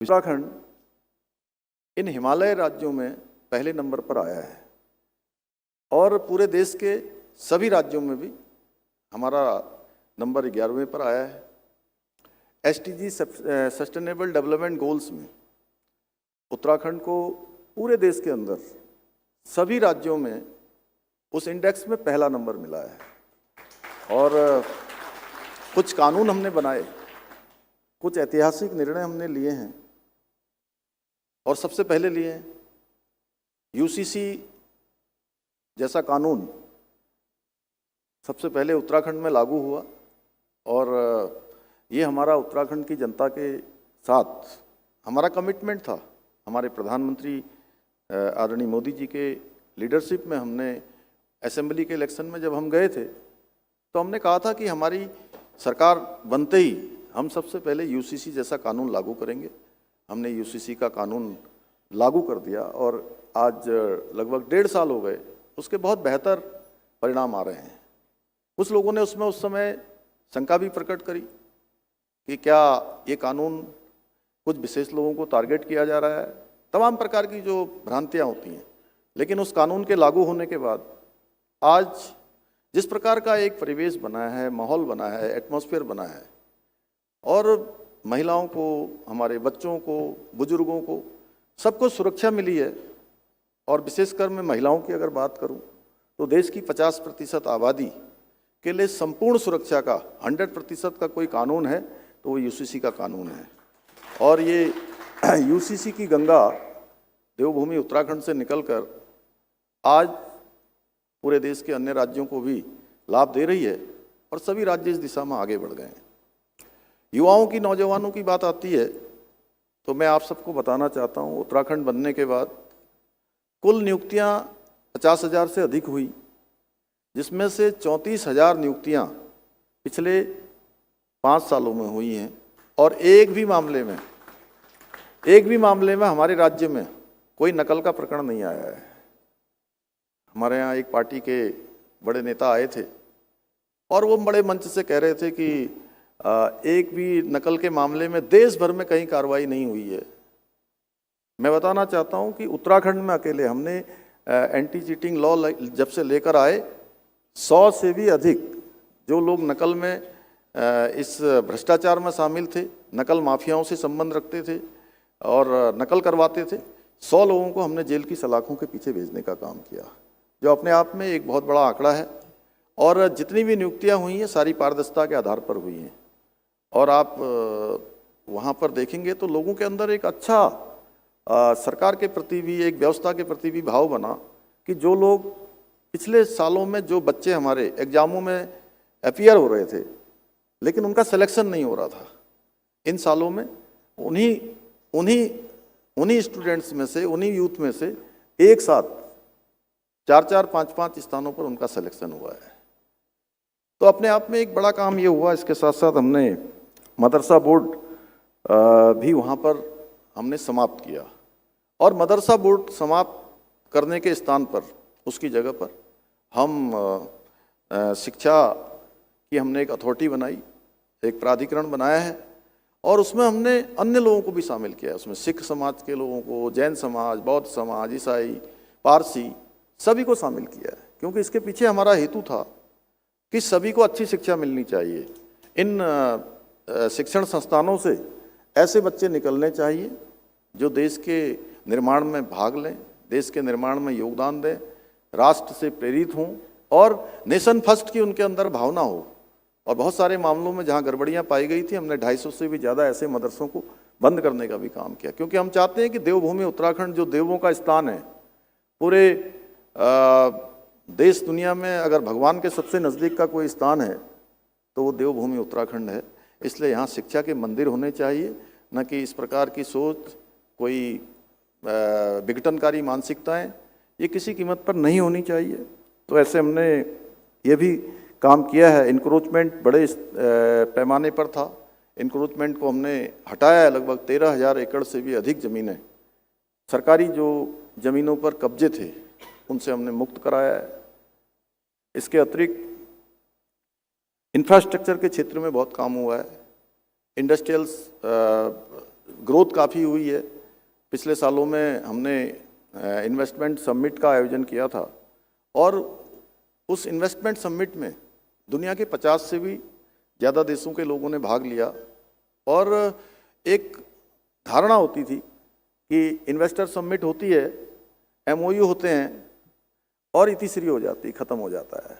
उत्तराखंड इन हिमालय राज्यों में पहले नंबर पर आया है और पूरे देश के सभी राज्यों में भी हमारा नंबर 11वें पर आया है। SDG सस्टेनेबल डेवलपमेंट गोल्स में उत्तराखंड को पूरे देश के अंदर सभी राज्यों में उस इंडेक्स में पहला नंबर मिला है। और कुछ कानून हमने बनाए, कुछ ऐतिहासिक निर्णय हमने लिए हैं और सबसे पहले लिए हैं UCC जैसा कानून सबसे पहले उत्तराखंड में लागू हुआ और ये हमारा उत्तराखंड की जनता के साथ हमारा कमिटमेंट था। हमारे प्रधानमंत्री आदरणीय मोदी जी के लीडरशिप में हमने असेंबली के इलेक्शन में जब हम गए थे तो हमने कहा था कि हमारी सरकार बनते ही हम सबसे पहले UCC जैसा कानून लागू करेंगे। हमने UCC का कानून लागू कर दिया और आज लगभग 1.5 साल हो गए, उसके बहुत बेहतर परिणाम आ रहे हैं। कुछ लोगों ने उसमें उस समय शंका भी प्रकट करी कि क्या ये कानून कुछ विशेष लोगों को टारगेट किया जा रहा है, तमाम प्रकार की जो भ्रांतियां होती हैं। लेकिन उस कानून के लागू होने के बाद आज जिस प्रकार का एक परिवेश बना है, माहौल बना है, एटमॉस्फेयर बना है और महिलाओं को, हमारे बच्चों को, बुजुर्गों को सबको सुरक्षा मिली है। और विशेषकर मैं महिलाओं की अगर बात करूं तो देश की 50% आबादी के लिए संपूर्ण सुरक्षा का 100% का कोई कानून है तो वो UCC का कानून है। और ये UCC की गंगा देवभूमि उत्तराखंड से निकलकर आज पूरे देश के अन्य राज्यों को भी लाभ दे रही है और सभी राज्य इस दिशा में आगे बढ़ गए हैं। युवाओं की, नौजवानों की बात आती है तो मैं आप सबको बताना चाहता हूँ, उत्तराखंड बनने के बाद कुल नियुक्तियाँ 50,000 से अधिक हुई, जिसमें से 34,000 नियुक्तियाँ पिछले 5 सालों में हुई हैं। और एक भी मामले में हमारे राज्य में कोई नकल का प्रकरण नहीं आया है। हमारे यहाँ एक पार्टी के बड़े नेता आए थे और वो बड़े मंच से कह रहे थे कि एक भी नकल के मामले में देश भर में कहीं कार्रवाई नहीं हुई है। मैं बताना चाहता हूँ कि उत्तराखंड में अकेले हमने एंटी चीटिंग लॉ जब से लेकर आए 100 से भी अधिक जो लोग नकल में इस भ्रष्टाचार में शामिल थे, नकल माफियाओं से संबंध रखते थे और नकल करवाते थे, 100 लोगों को हमने जेल की सलाखों के पीछे भेजने का काम किया, जो अपने आप में एक बहुत बड़ा आंकड़ा है। और जितनी भी नियुक्तियां हुई हैं सारी पारदर्शिता के आधार पर हुई हैं। और आप वहाँ पर देखेंगे तो लोगों के अंदर एक अच्छा सरकार के प्रति भी, एक व्यवस्था के प्रति भी भाव बना कि जो लोग पिछले सालों में, जो बच्चे हमारे एग्जामों में अपीयर हो रहे थे लेकिन उनका सिलेक्शन नहीं हो रहा था, इन सालों में उन्हीं स्टूडेंट्स में से, उन्हीं यूथ में से एक साथ 4-4, 5-5 स्थानों पर उनका सिलेक्शन हुआ है। तो अपने आप में एक बड़ा काम ये हुआ। इसके साथ साथ हमने मदरसा बोर्ड भी वहाँ पर हमने समाप्त किया और मदरसा बोर्ड समाप्त करने के स्थान पर, उसकी जगह पर हम शिक्षा की हमने एक अथॉरिटी बनाई, एक प्राधिकरण बनाया है और उसमें हमने अन्य लोगों को भी शामिल किया है। उसमें सिख समाज के लोगों को, जैन समाज, बौद्ध समाज, ईसाई, पारसी, सभी को शामिल किया है, क्योंकि इसके पीछे हमारा हेतु था कि सभी को अच्छी शिक्षा मिलनी चाहिए। इन शिक्षण संस्थानों से ऐसे बच्चे निकलने चाहिए जो देश के निर्माण में भाग लें, देश के निर्माण में योगदान दें, राष्ट्र से प्रेरित हों और नेशन फर्स्ट की उनके अंदर भावना हो। और बहुत सारे मामलों में जहाँ गड़बड़ियाँ पाई गई थी, हमने 250 से भी ज़्यादा ऐसे मदरसों को बंद करने का भी काम किया, क्योंकि हम चाहते हैं कि देवभूमि उत्तराखंड जो देवों का स्थान है, पूरे देश दुनिया में अगर भगवान के सबसे नज़दीक का कोई स्थान है तो वो देवभूमि उत्तराखंड है। इसलिए यहाँ शिक्षा के मंदिर होने चाहिए, न कि इस प्रकार की सोच, कोई विघटनकारी मानसिकताएं, ये किसी कीमत पर नहीं होनी चाहिए। तो ऐसे हमने ये भी काम किया है। इंक्रोचमेंट बड़े पैमाने पर था, इंक्रोचमेंट को हमने हटाया है। लगभग 13,000 एकड़ से भी अधिक ज़मीनें, सरकारी जो ज़मीनों पर कब्जे थे, उनसे हमने मुक्त कराया है। इसके अतिरिक्त इंफ्रास्ट्रक्चर के क्षेत्र में बहुत काम हुआ है। इंडस्ट्रियल ग्रोथ काफ़ी हुई है। पिछले सालों में हमने इन्वेस्टमेंट समिट का आयोजन किया था और उस इन्वेस्टमेंट समिट में दुनिया के 50 से भी ज़्यादा देशों के लोगों ने भाग लिया और एक धारणा होती थी कि इन्वेस्टर समिट होती है, MOU होते हैं और इतिश्री हो जाती, ख़त्म हो जाता है।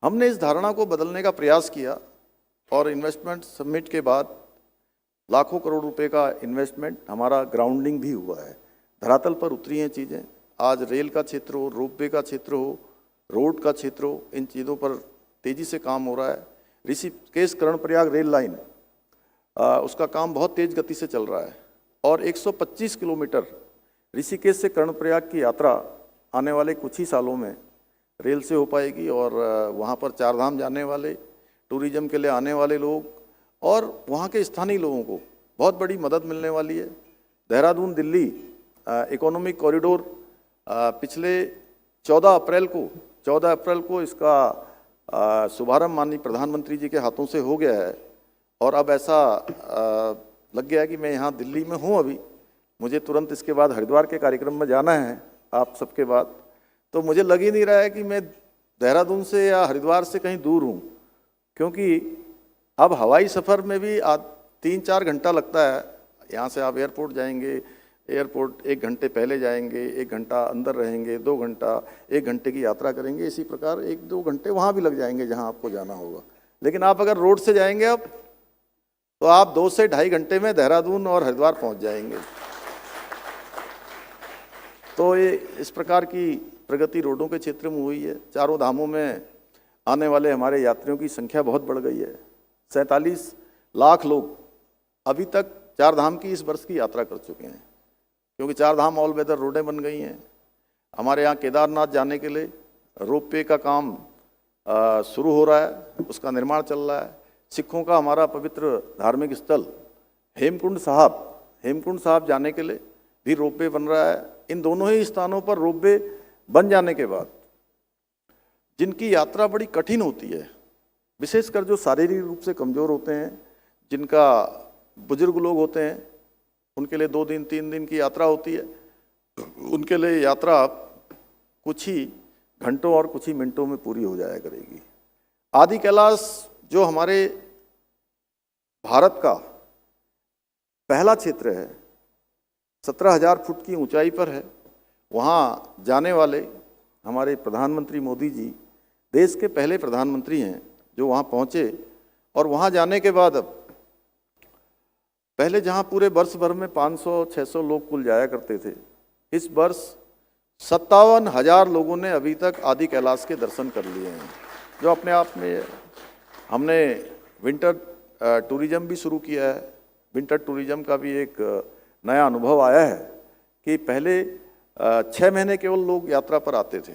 हमने इस धारणा को बदलने का प्रयास किया और इन्वेस्टमेंट समिट के बाद लाखों करोड़ रुपए का इन्वेस्टमेंट, हमारा ग्राउंडिंग भी हुआ है, धरातल पर उतरी हैं चीज़ें। आज रेल का क्षेत्र हो, रोपवे का क्षेत्र हो, रोड का क्षेत्र हो, इन चीज़ों पर तेज़ी से काम हो रहा है। ऋषिकेश कर्णप्रयाग रेल लाइन, उसका काम बहुत तेज़ गति से चल रहा है और 125 किलोमीटर ऋषिकेश से कर्णप्रयाग की यात्रा आने वाले कुछ ही सालों में रेल से हो पाएगी और वहाँ पर चार धाम जाने वाले, टूरिज्म के लिए आने वाले लोग और वहाँ के स्थानीय लोगों को बहुत बड़ी मदद मिलने वाली है। देहरादून दिल्ली इकोनॉमिक कॉरिडोर पिछले 14 अप्रैल को इसका शुभारंभ माननीय प्रधानमंत्री जी के हाथों से हो गया है और अब ऐसा लग गया है कि मैं यहाँ दिल्ली में हूँ अभी, मुझे तुरंत इसके बाद हरिद्वार के कार्यक्रम में जाना है आप सबके बाद, तो मुझे लग ही नहीं रहा है कि मैं देहरादून से या हरिद्वार से कहीं दूर हूँ, क्योंकि अब हवाई सफ़र में भी 3-4 घंटा लगता है। यहाँ से आप एयरपोर्ट जाएंगे, एयरपोर्ट 1 घंटे पहले जाएंगे, 1 घंटा अंदर रहेंगे, 2 घंटा, 1 घंटे की यात्रा करेंगे, इसी प्रकार 1-2 घंटे वहाँ भी लग जाएंगे जहाँ आपको जाना होगा। लेकिन आप अगर रोड से जाएंगे अब तो आप 2 से 2.5 घंटे में देहरादून और हरिद्वार पहुँच जाएंगे। तो ये इस प्रकार की प्रगति रोडों के क्षेत्र में हुई है। चारों धामों में आने वाले हमारे यात्रियों की संख्या बहुत बढ़ गई है। 47 लाख लोग अभी तक चार धाम की इस वर्ष की यात्रा कर चुके हैं, क्योंकि चार धाम ऑल वेदर रोडें बन गई हैं। हमारे यहाँ केदारनाथ जाने के लिए रोपवे का काम शुरू हो रहा है, उसका निर्माण चल रहा है। सिखों का हमारा पवित्र धार्मिक स्थल हेमकुंड साहब जाने के लिए भी रोपवे बन रहा है। इन दोनों ही स्थानों पर रोपवे बन जाने के बाद जिनकी यात्रा बड़ी कठिन होती है, विशेषकर जो शारीरिक रूप से कमज़ोर होते हैं, जिनका बुजुर्ग लोग होते हैं, उनके लिए 2 दिन 3 दिन की यात्रा होती है। उनके लिए यात्रा कुछ ही घंटों और कुछ ही मिनटों में पूरी हो जाया करेगी। आदि कैलाश जो हमारे भारत का पहला क्षेत्र है, 17,000 फुट की ऊंचाई पर है। वहाँ जाने वाले हमारे प्रधानमंत्री मोदी जी देश के पहले प्रधानमंत्री हैं जो वहाँ पहुँचे और वहाँ जाने के बाद अब पहले जहाँ पूरे वर्ष भर में 500-600 लोग कुल जाया करते थे, इस वर्ष 57,000 लोगों ने अभी तक आदि कैलाश के दर्शन कर लिए हैं, जो अपने आप में। हमने विंटर टूरिज्म भी शुरू किया है। विंटर टूरिज्म का भी एक नया अनुभव आया है कि पहले 6 महीने केवल लोग यात्रा पर आते थे।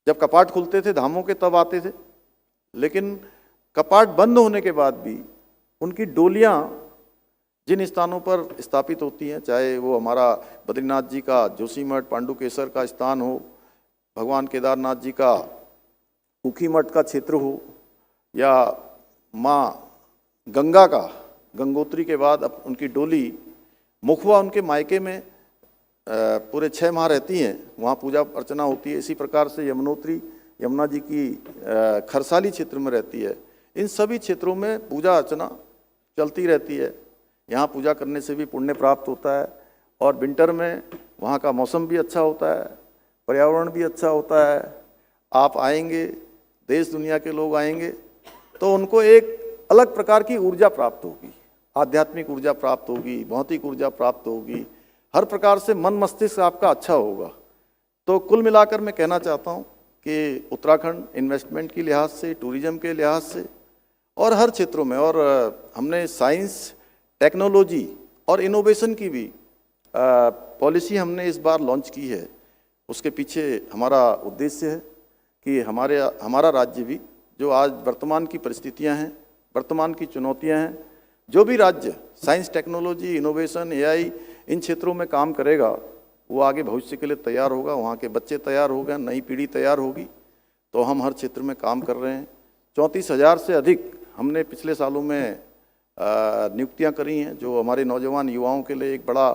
जब कपाट खुलते थे धामों के तब आते थे, लेकिन कपाट बंद होने के बाद भी उनकी डोलियाँ जिन स्थानों पर स्थापित होती हैं, चाहे वो हमारा बद्रीनाथ जी का जोशीमठ पांडुकेश्वर का स्थान हो, भगवान केदारनाथ जी का ऊखीमठ का क्षेत्र हो, या माँ गंगा का गंगोत्री के बाद अब उनकी डोली मुखवा उनके मायके में पूरे 6 माह रहती हैं, वहाँ पूजा अर्चना होती है। इसी प्रकार से यमुनोत्री यमुना जी की खरसाली क्षेत्र में रहती है। इन सभी क्षेत्रों में पूजा अर्चना चलती रहती है। यहाँ पूजा करने से भी पुण्य प्राप्त होता है और विंटर में वहाँ का मौसम भी अच्छा होता है, पर्यावरण भी अच्छा होता है। आप आएंगे, देश दुनिया के लोग आएंगे तो उनको एक अलग प्रकार की ऊर्जा प्राप्त होगी, आध्यात्मिक ऊर्जा प्राप्त होगी, भौतिक ऊर्जा प्राप्त होगी, हर प्रकार से मन मस्तिष्क आपका अच्छा होगा। तो कुल मिलाकर मैं कहना चाहता हूँ कि उत्तराखंड इन्वेस्टमेंट की लिहाज से, टूरिज्म के लिहाज से और हर क्षेत्रों में, और हमने साइंस टेक्नोलॉजी और इनोवेशन की भी पॉलिसी हमने इस बार लॉन्च की है। उसके पीछे हमारा उद्देश्य है कि हमारा राज्य भी, जो आज वर्तमान की परिस्थितियां हैं, वर्तमान की चुनौतियां हैं, जो भी राज्य साइंस टेक्नोलॉजी इनोवेशन AI इन क्षेत्रों में काम करेगा वो आगे भविष्य के लिए तैयार होगा, वहाँ के बच्चे तैयार हो गए, नई पीढ़ी तैयार होगी। तो हम हर क्षेत्र में काम कर रहे हैं। 34,000 से अधिक हमने पिछले सालों में नियुक्तियां करी हैं, जो हमारे नौजवान युवाओं के लिए एक बड़ा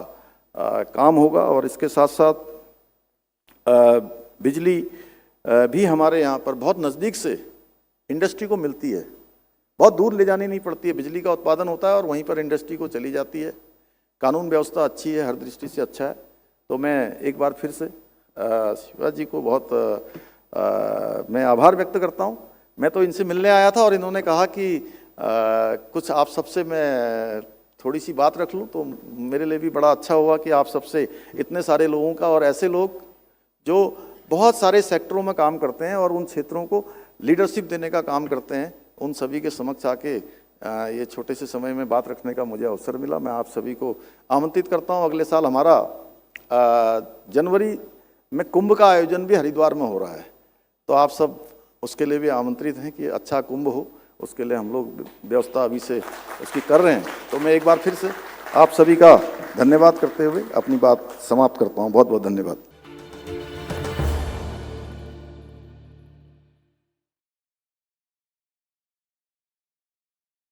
काम होगा। और इसके साथ साथ बिजली भी हमारे यहाँ पर बहुत नज़दीक से इंडस्ट्री को मिलती है, बहुत दूर ले जानी नहीं पड़ती है, बिजली का उत्पादन होता है और वहीं पर इंडस्ट्री को चली जाती है। कानून व्यवस्था अच्छी है, हर दृष्टि से अच्छा है। तो मैं एक बार फिर से शिवराज जी को बहुत मैं आभार व्यक्त करता हूँ। मैं तो इनसे मिलने आया था और इन्होंने कहा कि कुछ आप सबसे मैं थोड़ी सी बात रख लूँ, तो मेरे लिए भी बड़ा अच्छा हुआ कि आप सबसे इतने सारे लोगों का, और ऐसे लोग जो बहुत सारे सेक्टरों में काम करते हैं और उन क्षेत्रों को लीडरशिप देने का काम करते हैं, उन सभी के समक्ष आके ये छोटे से समय में बात रखने का मुझे अवसर मिला। मैं आप सभी को आमंत्रित करता हूँ। अगले साल हमारा जनवरी में कुंभ का आयोजन भी हरिद्वार में हो रहा है, तो आप सब उसके लिए भी आमंत्रित हैं कि अच्छा कुंभ हो, उसके लिए हम लोग व्यवस्था अभी से उसकी कर रहे हैं। तो मैं एक बार फिर से आप सभी का धन्यवाद करते हुए अपनी बात समाप्त करता हूँ। बहुत बहुत धन्यवाद।